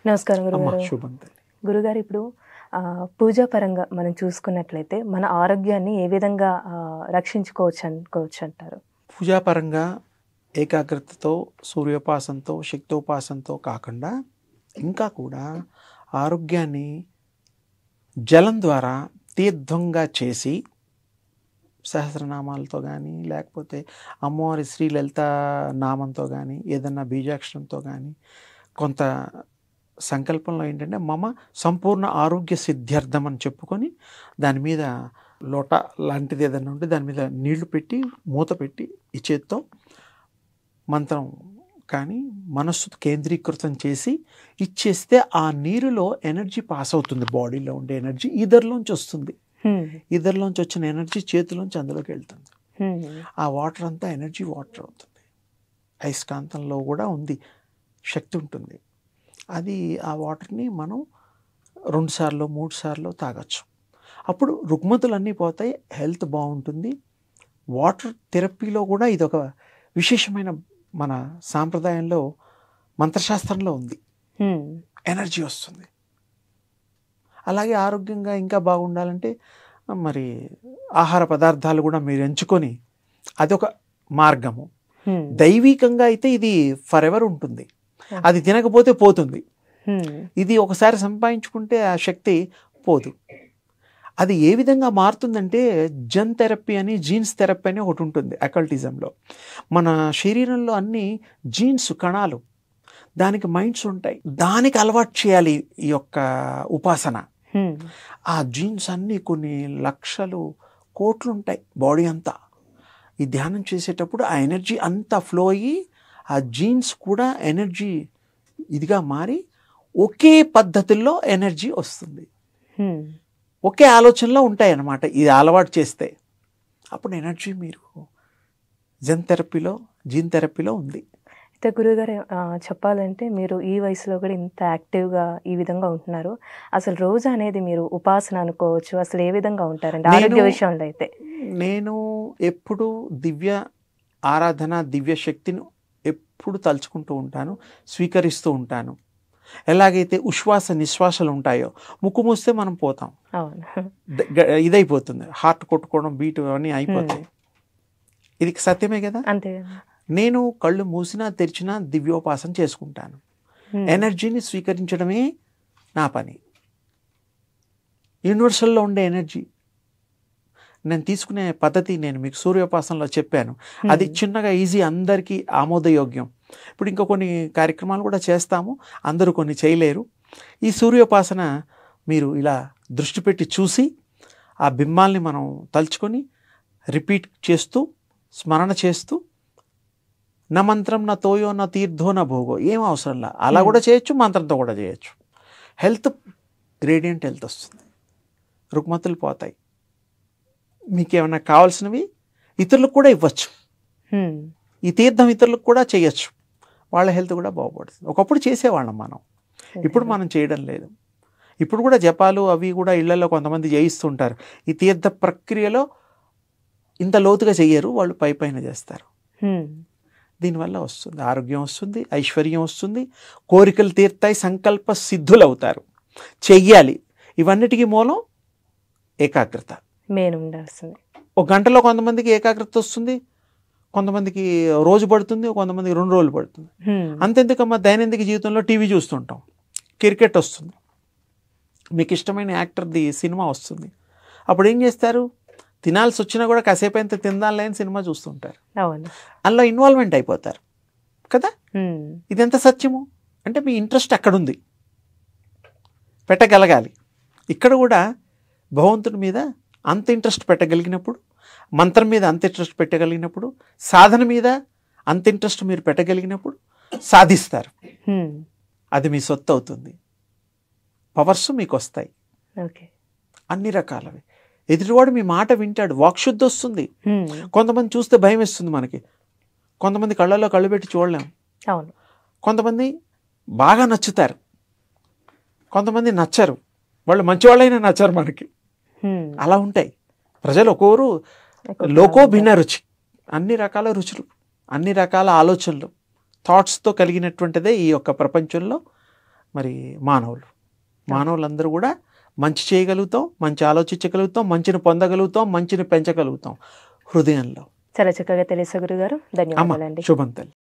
నమస్కారం అమ్మ గురుగారు. శుభం తల్లి. గురుగారు ఇప్పుడు పూజా పరంగా మనం చూసుకున్నట్లయితే మన ఆరోగ్యాన్ని ఏ విధంగా రక్షించుకోవచ్చు అనుకోవచ్చు అంటారు? పూజాపరంగా ఏకాగ్రతతో, సూర్యోపాసనతో, శక్తోపాసనతో కాకుండా ఇంకా కూడా ఆరోగ్యాన్ని జలం ద్వారా తీర్థంగా చేసి సహస్రనామాలతో కానీ లేకపోతే అమ్మవారి శ్రీలలిత నామంతో కానీ ఏదన్నా బీజాక్షరంతో కానీ కొంత సంకల్పంలో ఏంటంటే మమ సంపూర్ణ ఆరోగ్య సిద్ధ్యర్థం అని చెప్పుకొని దాని మీద లోట లాంటిది ఏదైనా ఉంటే దాని మీద నీళ్లు పెట్టి మూత పెట్టి ఈ చేత్తో మంత్రం కానీ మనస్సు కేంద్రీకృతం చేసి ఇచ్చేస్తే ఆ నీరులో ఎనర్జీ పాస్ అవుతుంది. బాడీలో ఉండే ఎనర్జీ ఈధర్లోంచి వస్తుంది. ఈధర్లోంచి వచ్చిన ఎనర్జీ చేతిలోంచి అందులోకి వెళ్తుంది. ఆ వాటర్ అంతా ఎనర్జీ వాటర్ అవుతుంది. అయస్కాంతంలో కూడా ఉంది, శక్తి ఉంటుంది. అది ఆ వాటర్ని మనం 2 సార్లు 3 సార్లు తాగొచ్చు. అప్పుడు రుగ్మతులన్నీ పోతాయి, హెల్త్ బాగుంటుంది. వాటర్ థెరపీలో కూడా ఇది ఒక విశేషమైన మన సాంప్రదాయంలో మంత్రశాస్త్రంలో ఉంది. ఎనర్జీ వస్తుంది. అలాగే ఆరోగ్యంగా ఇంకా బాగుండాలంటే మరి ఆహార పదార్థాలు కూడా మీరు ఎంచుకొని అదొక మార్గము. దైవికంగా అయితే ఇది ఫర్ ఎవర్ ఉంటుంది. అది తినకపోతే పోతుంది. ఇది ఒకసారి సంపాదించుకుంటే ఆ శక్తి పోదు. అది ఏ విధంగా మారుతుందంటే జన్ థెరపీ అని, జీన్స్ థెరపీ అని ఒకటి ఉంటుంది అకల్టిజంలో. మన శరీరంలో అన్ని జీన్స్ కణాలు, దానికి మైండ్స్ ఉంటాయి. దానికి అలవాటు చేయాలి ఈ యొక్క ఉపాసన. ఆ జీన్స్ అన్నీ కొన్ని లక్షలు కోట్లు ఉంటాయి బాడీ అంతా. ఈ ధ్యానం చేసేటప్పుడు ఆ ఎనర్జీ అంతా ఫ్లో అయ్యి ఆ జీన్స్ కూడా ఎనర్జీ ఇదిగా మారి ఒకే పద్ధతుల్లో ఎనర్జీ వస్తుంది. ఒకే ఆలోచనలో ఉంటాయి అన్నమాట. ఇది అలవాటు చేస్తే అప్పుడు ఎనర్జీ మీరు జెన్ థెరపీలో, జీన్ థెరపీలో ఉంది. అయితే గురుగారు చెప్పాలంటే మీరు ఈ వయసులో కూడా ఇంత యాక్టివ్గా ఈ విధంగా ఉంటున్నారు. అసలు రోజు అనేది మీరు ఉపాసన అనుకోవచ్చు, అసలు ఏ విధంగా ఉంటారండి ఆరోగ్య విషయంలో? అయితే నేను ఎప్పుడు దివ్య ఆరాధన, దివ్య శక్తిని ఎప్పుడు తలుచుకుంటూ ఉంటాను, స్వీకరిస్తూ ఉంటాను. ఎలాగైతే ఉశ్వాస నిశ్వాసలు ఉంటాయో ముక్కు మూస్తే మనం పోతాం, ఇదైపోతుంది, హార్ట్ కొట్టుకోవడం, బీట్ అవన్నీ అయిపోతాయి. ఇది సత్యమే కదా. అంతే. నేను కళ్ళు మూసినా తెరిచినా దివ్యోపాసన చేసుకుంటాను. ఎనర్జీని స్వీకరించడమే నా పని. యూనివర్సల్లో ఉండే ఎనర్జీ నేను తీసుకునే పద్ధతి నేను మీకు సూర్యోపాసనలో చెప్పాను. అది చిన్నగా ఈజీ, అందరికీ ఆమోదయోగ్యం. ఇప్పుడు ఇంకా కొన్ని కార్యక్రమాలు కూడా చేస్తాము, అందరూ కొన్ని చేయలేరు. ఈ సూర్యోపాసన మీరు ఇలా దృష్టి పెట్టి చూసి ఆ బింబాల్ని మనం తలుచుకొని రిపీట్ చేస్తూ స్మరణ చేస్తూ నా మంత్రం నా తోయో నా తీర్థో నా భోగో, ఏం అవసరంలా అలా కూడా చేయొచ్చు, మంత్రంతో కూడా చేయొచ్చు. హెల్త్ గ్రేడియంట్ హెల్త్ వస్తుంది, రుగ్మతులు పోతాయి. మీకేమన్నా కావాల్సినవి ఇతరులకు కూడా ఇవ్వచ్చు. ఈ తీర్థం ఇతరులకు కూడా చేయొచ్చు, వాళ్ళ హెల్త్ కూడా బాగుపడుతుంది. ఒకప్పుడు చేసేవాళ్ళం మనం, ఇప్పుడు మనం చేయడం లేదు. ఇప్పుడు కూడా జపాలు అవి కూడా ఇళ్లలో కొంతమంది చేయిస్తుంటారు. ఈ తీర్థ ప్రక్రియలో ఇంత లోతుగా చెయ్యరు, వాళ్ళు పై పైన చేస్తారు. దీనివల్ల వస్తుంది ఆరోగ్యం, వస్తుంది ఐశ్వర్యం, వస్తుంది కోరికలు తీరుతాయి, సంకల్ప సిద్ధులు అవుతారు. చెయ్యాలి. ఇవన్నిటికీ మూలం ఏకాగ్రత. మెయిన్ ఉండాల్సింది. ఒక గంటలో కొంతమందికి ఏకాగ్రత వస్తుంది, కొంతమందికి రోజు పడుతుంది, కొంతమందికి 2 రోజులు పడుతుంది. అంతెందుకమ్మా, దైనందిక జీవితంలో టీవీ చూస్తుంటాం, క్రికెట్ వస్తుంది, మీకు ఇష్టమైన యాక్టర్ది సినిమా వస్తుంది. అప్పుడు ఏం చేస్తారు? తినాల్సి వచ్చినా కూడా కాసేపు అయితే తిందాం లేని సినిమా చూస్తుంటారు. అందులో ఇన్వాల్వ్మెంట్ అయిపోతారు కదా. ఇదెంత సత్యము అంటే మీ ఇంట్రెస్ట్ అక్కడుంది, పెట్టగలగాలి. ఇక్కడ కూడా భగవంతుడి మీద అంత ఇంట్రెస్ట్ పెట్టగలిగినప్పుడు, మంత్రం మీద అంత ఇంట్రెస్ట్ పెట్టగలిగినప్పుడు, సాధన మీద అంత ఇంట్రెస్ట్ మీరు పెట్టగలిగినప్పుడు సాధిస్తారు. అది మీ సొత్తు అవుతుంది. పవర్స్ మీకు వస్తాయి, అన్ని రకాలవి. ఎదుటివాడు మీ మాట వింటాడు, వాక్శుద్ధి వస్తుంది. కొంతమంది చూస్తే భయం వేస్తుంది మనకి, కొంతమంది కళ్ళల్లో కళ్ళు పెట్టి చూడలేము. కొంతమంది బాగా నచ్చుతారు, కొంతమంది నచ్చరు, వాళ్ళు మంచివాళ్ళైనా నచ్చరు మనకి. అలా ఉంటాయి ప్రజలు. ఒక్కోరు లోకో భిన్న రుచి, అన్ని రకాల రుచులు, అన్ని రకాల ఆలోచనలు, థాట్స్తో కలిగినటువంటిదే ఈ యొక్క ప్రపంచంలో మరి మానవులందరూ కూడా మంచి చేయగలుగుతాం, మంచి ఆలోచించగలుగుతాం, మంచిని పొందగలుగుతాం, మంచిని పెంచగలుగుతాం హృదయంలో. చాలా చక్కగా తెలియదు గురుగారు. అమ్మ ధన్యవాదాలండి. శుభం తల్లి.